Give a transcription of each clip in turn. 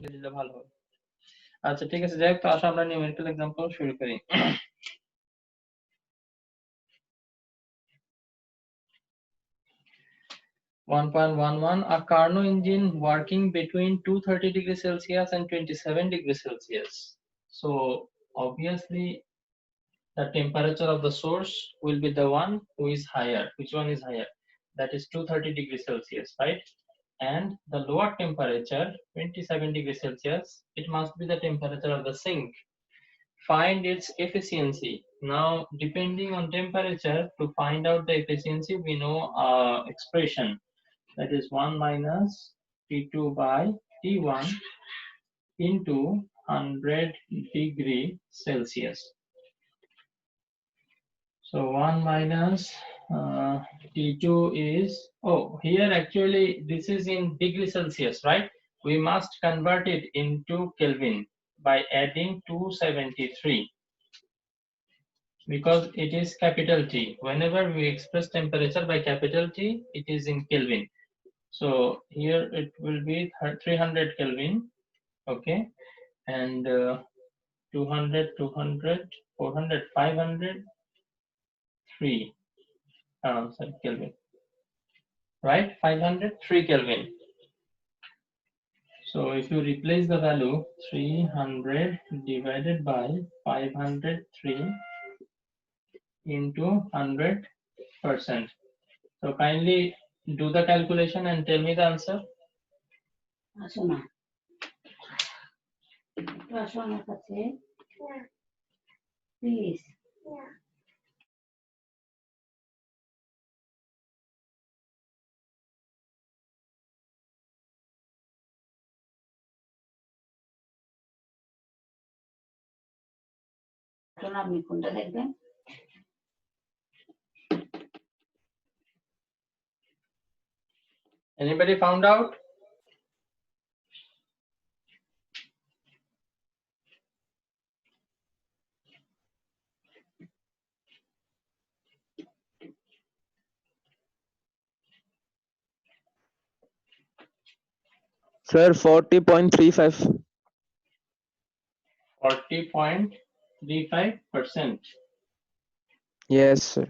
দিলে ভালো হবে। আচ্ছা ঠিক আছে, যাই হোক, তো আসো আমরা নিউমেরিক্যাল এক্সাম্পল শুরু করি। 1.11 a Carnot engine working between 230 degrees Celsius and 27 degrees Celsius. So obviously the temperature of the source will be the one who is higher. Which one is higher? That is 230 degrees Celsius, right? And the lower temperature, 27 degrees Celsius, it must be the temperature of the sink. Find its efficiency. Now, depending on temperature, to find out the efficiency, we know expression. That is 1 minus T2 by T1 into 100 degree Celsius. So 1 minus T2 is, oh, here actually this is in degree Celsius, right? We must convert it into Kelvin by adding 273. Because it is capital T. Whenever we express temperature by capital T, it is in Kelvin. So here it will be 300 Kelvin, okay, and 200, 200, 400, 500, 3, sorry, Kelvin, right? 503 Kelvin. So if you replace the value 300 divided by 503 into 100%. So kindly do the calculation and tell me the answer. Please. আপনি কোনটা দেখবেন? Anybody found out? Sir, 40.35. 40.35%. Yes, sir.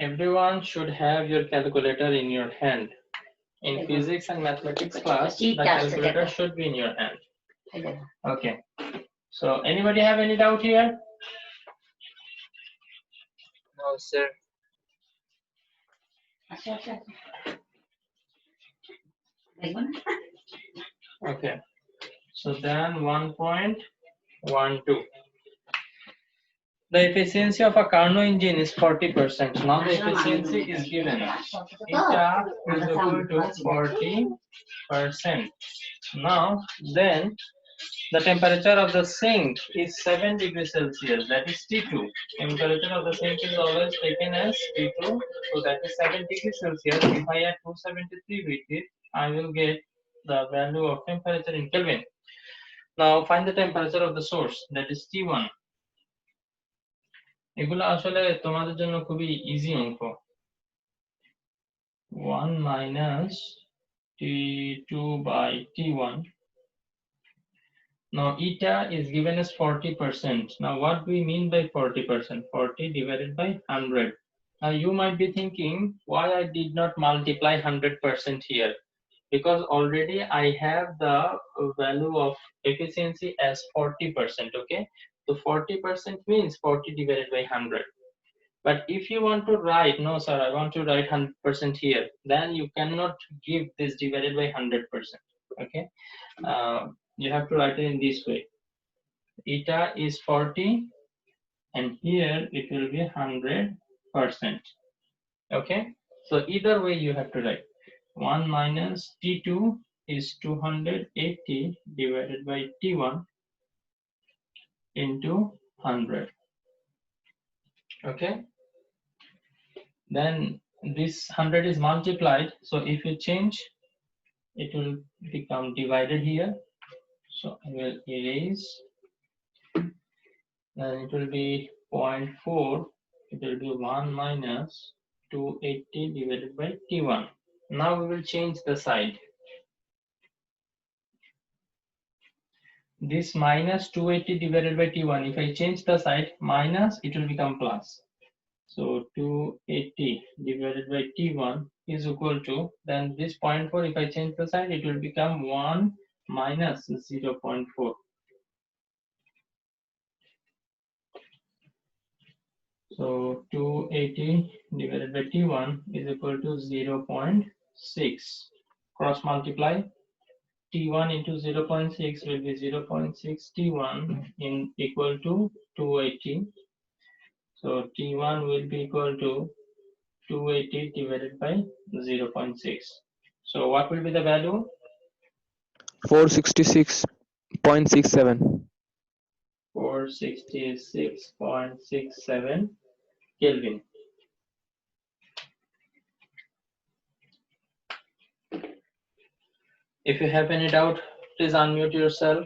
Everyone should have your calculator in your hand. In physics and mathematics class, the calculator should be in your hand. Okay. So anybody have any doubt here? No, sir. Okay. So then 1.12. The efficiency of a Carnot engine is 40%. Now the efficiency is given. Eta is equal to 40%. Now then the temperature of the sink is 7 degrees Celsius. That is T2. Temperature of the sink is always taken as T2. So that is 7 degrees Celsius. If I add 273 with it, I will get the value of temperature in Kelvin. Now find the temperature of the source. That is T1. এগুলো আসলে তোমাদের জন্য খুবই easy অঙ্ক। 1 minus T2 by T1. Now eta is given as 40%. Now what do we mean by 40%? 40 divided by 100. Now you might be thinking why I did not multiply 100% here, because already I have the value of efficiency as 40%. Okay, so 40% means 40 divided by 100. But if you want to write, no sir, I want to write 100% here, then you cannot give this divided by 100%. Okay, you have to write it in this way. Eta is 40 and here it will be 100%. Okay, so either way you have to write 1 minus T2 is 280 divided by T1 into 100. Okay, then this 100 is multiplied, so if you change, it will become divided here. So I will erase, then it will be 0.4. It will be 1 minus 280 divided by T1. Now we will change the side. this minus 280 divided by T1, if I change the side, minus, it will become plus. So 280 divided by T1 is equal to, then this 0.4, if I change the side, it will become 1 minus 0.4. So 280 divided by T1 is equal to 0.6. Cross multiply. T1 into 0.6 will be 0.6 T1 in equal to 280. So T1 will be equal to 280 divided by 0.6. So what will be the value? 466.67. 466.67 Kelvin. If you have any doubt, please unmute yourself.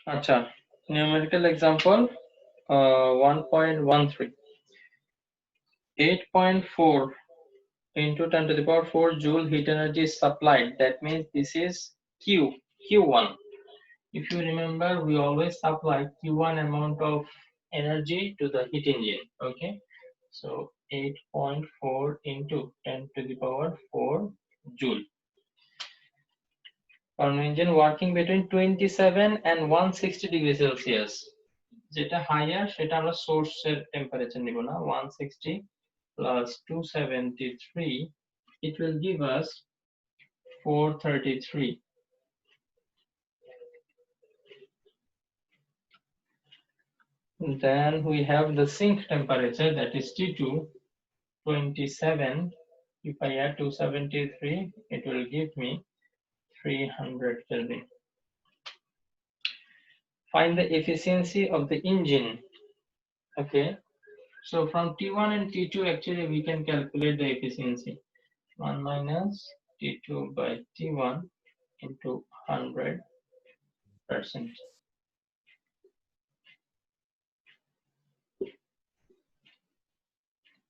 Acha, numerical example 1.13. 8.4 into 10 to the power 4 joule heat energy is supplied. That means this is Q1. If you remember, we always supply Q1 amount of energy to the heat engine. Okay, so 8.4 into 10 to the power 4 joule. Convection working between 27 and 160 degrees Celsius. যেটা higher সেটা আমরা সোর্সের temperature নিব না 160 plus 273 it will give us 433. Then we have the sink temperature, that is T2, 27. If I add 273, it will give me 300 Kelvin. Find the efficiency of the engine. Okay, so from T1 and T2, actually we can calculate the efficiency. 1 minus T2 by T1 into 100%.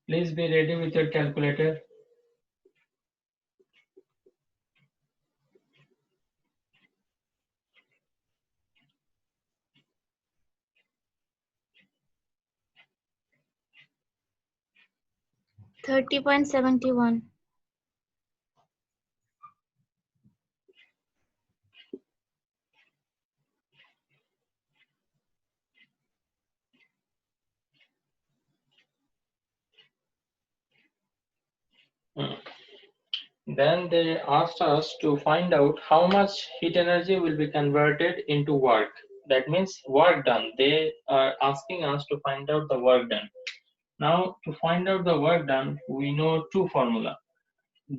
Please be ready with your calculator. $30.71. Then they asked us to find out how much heat energy will be converted into work. That means work done. They are asking us to find out the work done. Now, to find out the work done, we know two formula.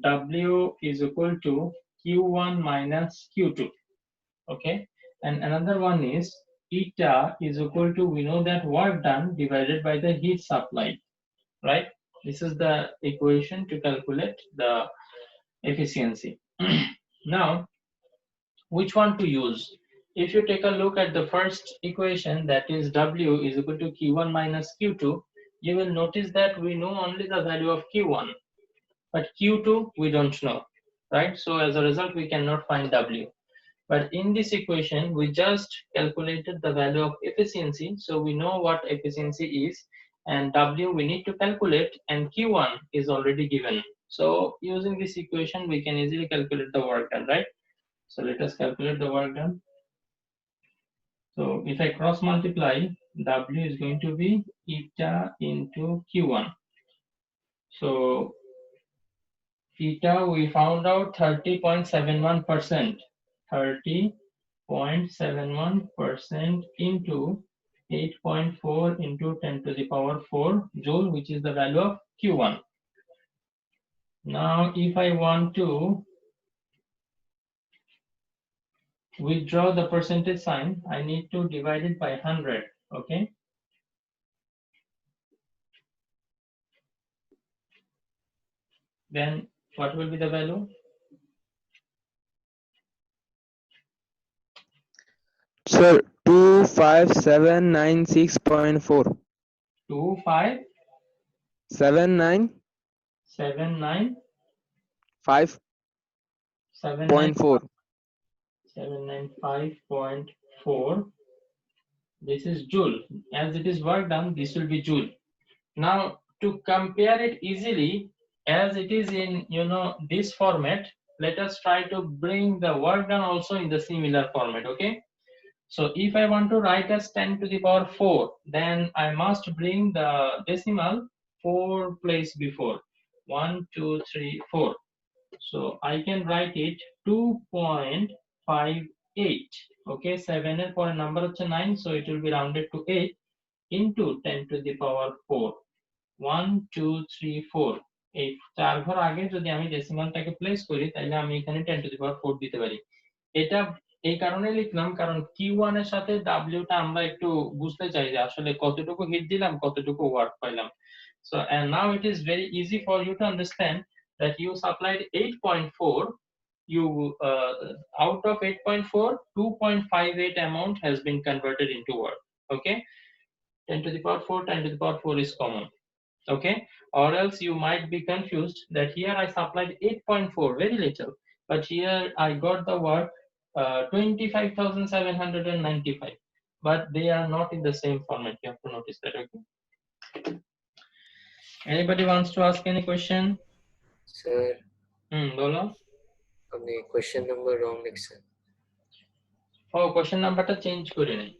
W is equal to Q1 minus Q2. Okay, and another one is eta is equal to, we know that work done divided by the heat supplied, right? This is the equation to calculate the efficiency. Now, which one to use? If you take a look at the first equation, that is W is equal to Q1 minus Q2, you will notice that we know only the value of Q1, but Q2 we don't know, right? So as a result, we cannot find W. But in this equation, we just calculated the value of efficiency, so we know what efficiency is, and W we need to calculate, and Q1 is already given. So using this equation, we can easily calculate the work done, right? So let us calculate the work done. So if I cross multiply, W is going to be eta into Q1. So eta we found out 30.71%. 30.71% into 8.4 into 10 to the power 4 joule, which is the value of Q1. Now, if I want to withdraw the percentage sign, I need to divide it by 100. Okay. then what will be the value? Sir, 25796.4. 25795.4. 79.5.4. 795.4. This is joule. As it is work done, this will be joule. Now to compare it easily, as it is in this format, let us try to bring the work done also in the similar format. Okay. So if I want to write as 10 to the power 4, then I must bring the decimal 4 place before. 1, 2, 3, 4. So I can write it 2.58. Okay, 7 এর পরে number হচ্ছে 9, so it will be rounded to 8 into 10 to the power 4. 1, 2, 3, 4. এই 4 ঘর আগে যদি আমি ডেসিমালটাকে place করি তাহলে আমি এখানে 10 to the power 4 দিতে পারি। এটা এই কারণে লিখলাম কারণ Q1 এর সাথে W টা আমরা একটু বুঝতে চাই যে আসলে কতটুকু হিট দিলাম, কতটুকু ওয়ার্ক পাইলাম। So and now it is very easy for you to understand that you supplied 8.4, you out of 8.4, 2.58 amount has been converted into work. Okay, 10 to the power 4, 10 to the power 4 is common. Okay, or else you might be confused that here I supplied 8.4, very little, but here I got the work 25,795, but they are not in the same format. You have to notice that. Okay, anybody wants to ask any question? Sir, বলো। আপনি question number wrong লিখছেন। ও question নাম্বারটা change করে নেই।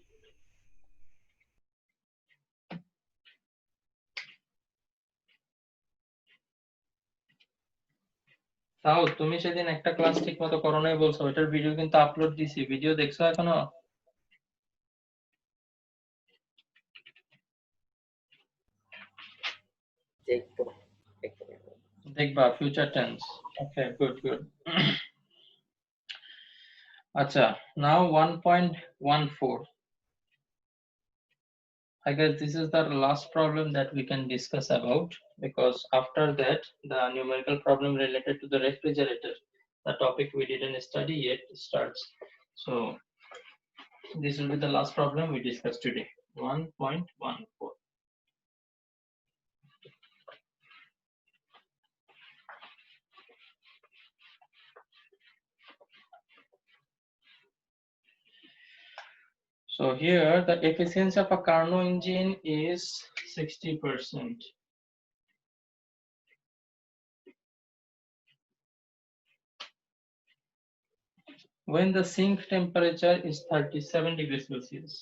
তাও তুমি সেদিন একটা ক্লাস ঠিক মতো করো নাই বলছো, ওটার ভিডিও কিন্তু আপলোড দিছি, ভিডিও দেখছো এখনো? দেখবো। দেখবা ফিউচার টেন্স। ওকে, গুড গুড। আচ্ছা, নাও 1.14. I guess this is the last problem that we can discuss about, because after that the numerical problem related to the refrigerator, the topic we didn't study yet, starts. So this will be the last problem we discuss today. 1.14. So here the efficiency of a Carnot engine is 60%. When the sink temperature is 37 degrees Celsius.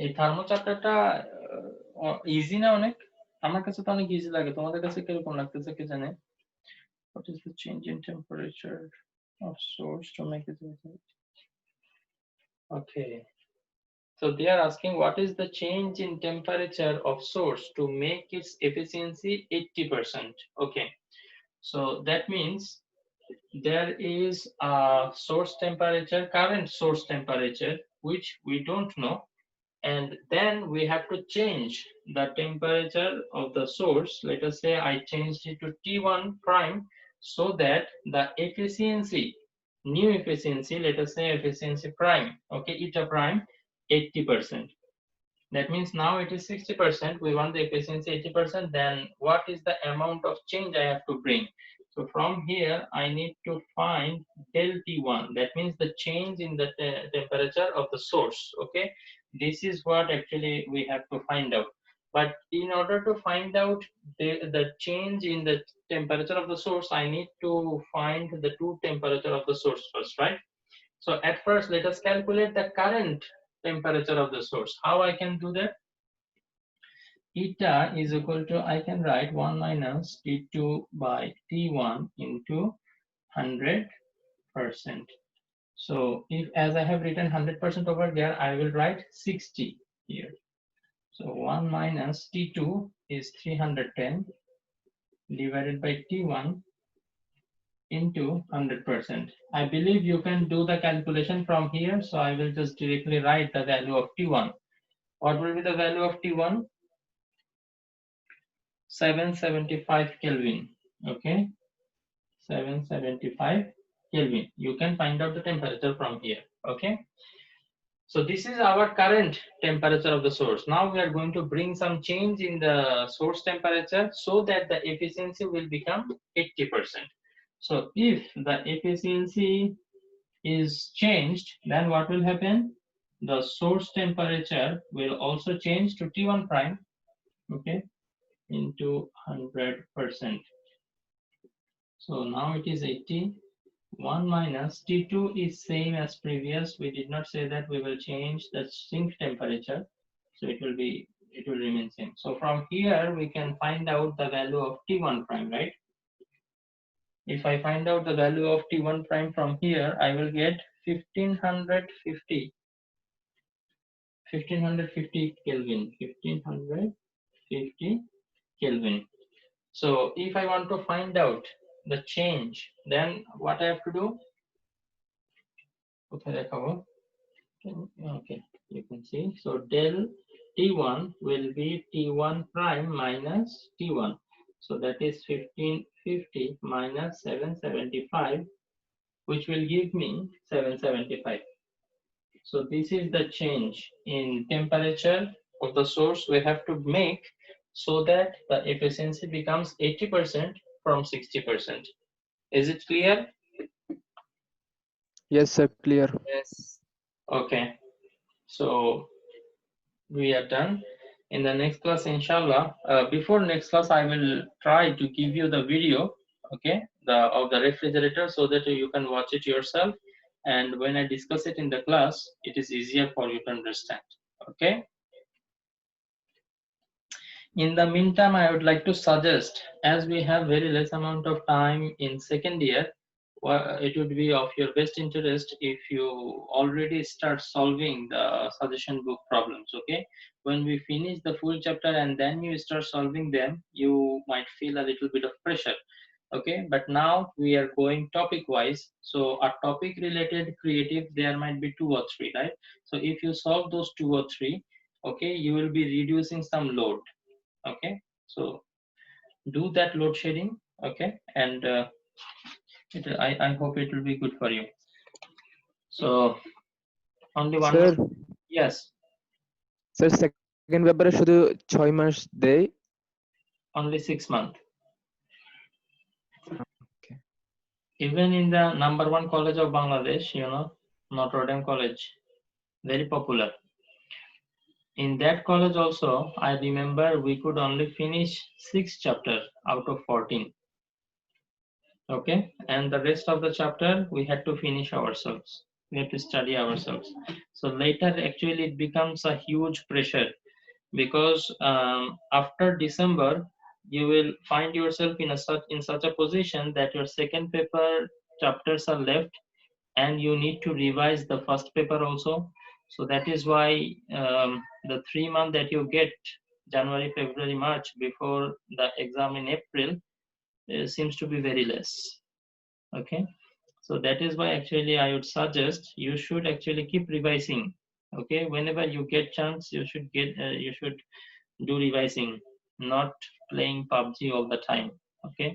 এই thermo চ্যাপ্টারটা easy না অনেক? আমার কাছে তো অনেক easy লাগে, তোমাদের কাছে কিরকম লাগতেছে কে জানে? What is the change in temperature of source to make it efficient? Okay, so they are asking what is the change in temperature of source to make its efficiency 80%. Okay, so that means there is a source temperature, current source temperature, which we don't know, and then we have to change the temperature of the source. Let us say I changed it to T1 prime, so that the efficiency, new efficiency, let us say efficiency prime, okay, eta prime 80%. That means now it is 60%, we want the efficiency 80%, then what is the amount of change I have to bring? So from here I need to find del T1, that means the change in the temperature of the source. Okay, this is what actually we have to find out. But in order to find out the change in the temperature of the source, I need to find the true temperature of the source first, right? So at first let us calculate the current temperature of the source. How I can do that? Eta is equal to, I can write 1 minus T2 by T1 into 100%. So if, as I have written 100% over there, I will write 60 here. So 1 minus T2 is 310 divided by T1 into 100%. I believe you can do the calculation from here, so I will just directly write the value of T1. What will be the value of T1? 775 Kelvin. Okay, 775 Kelvin. You can find out the temperature from here. Okay, so this is our current temperature of the source. Now we are going to bring some change in the source temperature so that the efficiency will become 80%. So if the efficiency is changed, then what will happen? The source temperature will also change to T1 prime, okay, into 100%. So now it is 80. 1 minus T2 is same as previous. We did not say that we will change the sink temperature. So it will remain same. So from here we can find out the value of T1 prime, right? If I find out the value of T1 prime from here, I will get 1550 Kelvin. 1550 Kelvin. So if I want to find out the change, then what I have to do? Okay, you can see. So del T1 will be T1 prime minus T1. So that is 1550 minus 775, which will give me 775. So this is the change in temperature of the source we have to make so that the efficiency becomes 80% from 60%. Is it clear? Yes, sir. Clear. Yes. Okay. So we are done. In the next class, inshallah, before next class, I will try to give you the video, okay, of the refrigerator so that you can watch it yourself. And when I discuss it in the class, it is easier for you to understand, okay? In the meantime, I would like to suggest, as we have very less amount of time in second year, it would be of your best interest if you already start solving the suggestion book problems, okay? When we finish the full chapter and then you start solving them, you might feel a little bit of pressure, okay? But now we are going topic wise. So a topic related creative, there might be 2 or 3, right? So if you solve those 2 or 3, okay, you will be reducing some load, okay? So do that load shedding, okay? And I hope it will be good for you. So only one Sir, more. Yes, sir, second paper শুধু 6 মাস দেয়। only 6 months. Okay. Even in the #1 college of Bangladesh, you know, Notre Dame College, very popular. In that college also, I remember we could only finish 6 chapters out of 14. Okay, and the rest of the chapter we had to finish ourselves. We have to study ourselves. So later, actually, it becomes a huge pressure because after December, you will find yourself in such a position that your second paper chapters are left, and you need to revise the first paper also. So that is why the 3 months that you get, January, February, March, before the exam in April, seems to be very less. Okay, so that is why actually I would suggest you should actually keep revising. Okay, whenever you get chance, you should do revising, not playing PUBG all the time. Okay,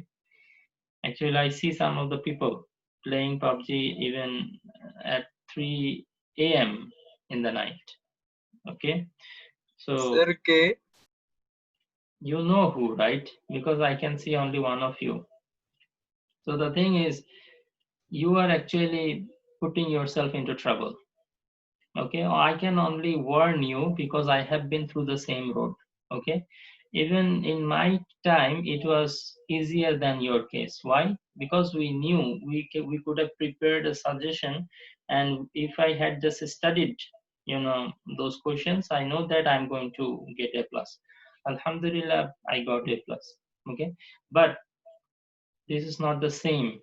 actually I see some of the people playing PUBG even at 3 a.m. in the night. Okay, so Sir K. you know who, right? Because I can see only one of you. So the thing is, you are actually putting yourself into trouble. Okay, I can only warn you because I have been through the same road. Okay, even in my time it was easier than your case. Why? Because we knew we could have prepared a suggestion, and if I had just studied, you know, those questions, I know that I'm going to get A plus. Alhamdulillah, I got A plus. Okay, but this is not the same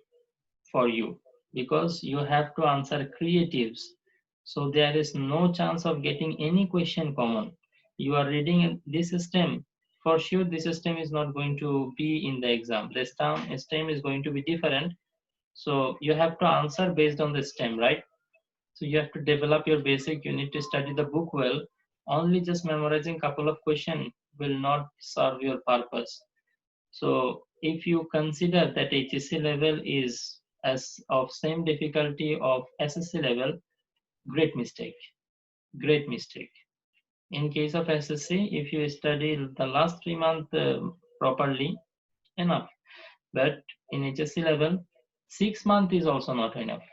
for you because you have to answer creatives. So there is no chance of getting any question common. You are reading this system. for sure this STEM is not going to be in the exam. The STEM is going to be different. So you have to answer based on the STEM, right? So you have to develop your basic, you need to study the book well. Only just memorizing couple of questions will not serve your purpose. So if you consider that HSC level is as of same difficulty of SSC level, great mistake, great mistake. In case of SSC, if you study the last 3 months properly, enough. But in HSC level, 6 months is also not enough.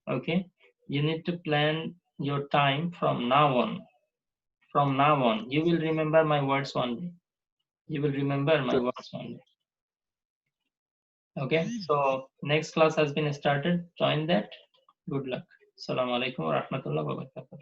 Okay, you need to plan your time from now on. From now on, you will remember my words one day. You will remember my Sure. words one day. Okay, so next class has been started. Join that. Good luck. Assalamu alaikum wa rahmatullahi wa barakatuh.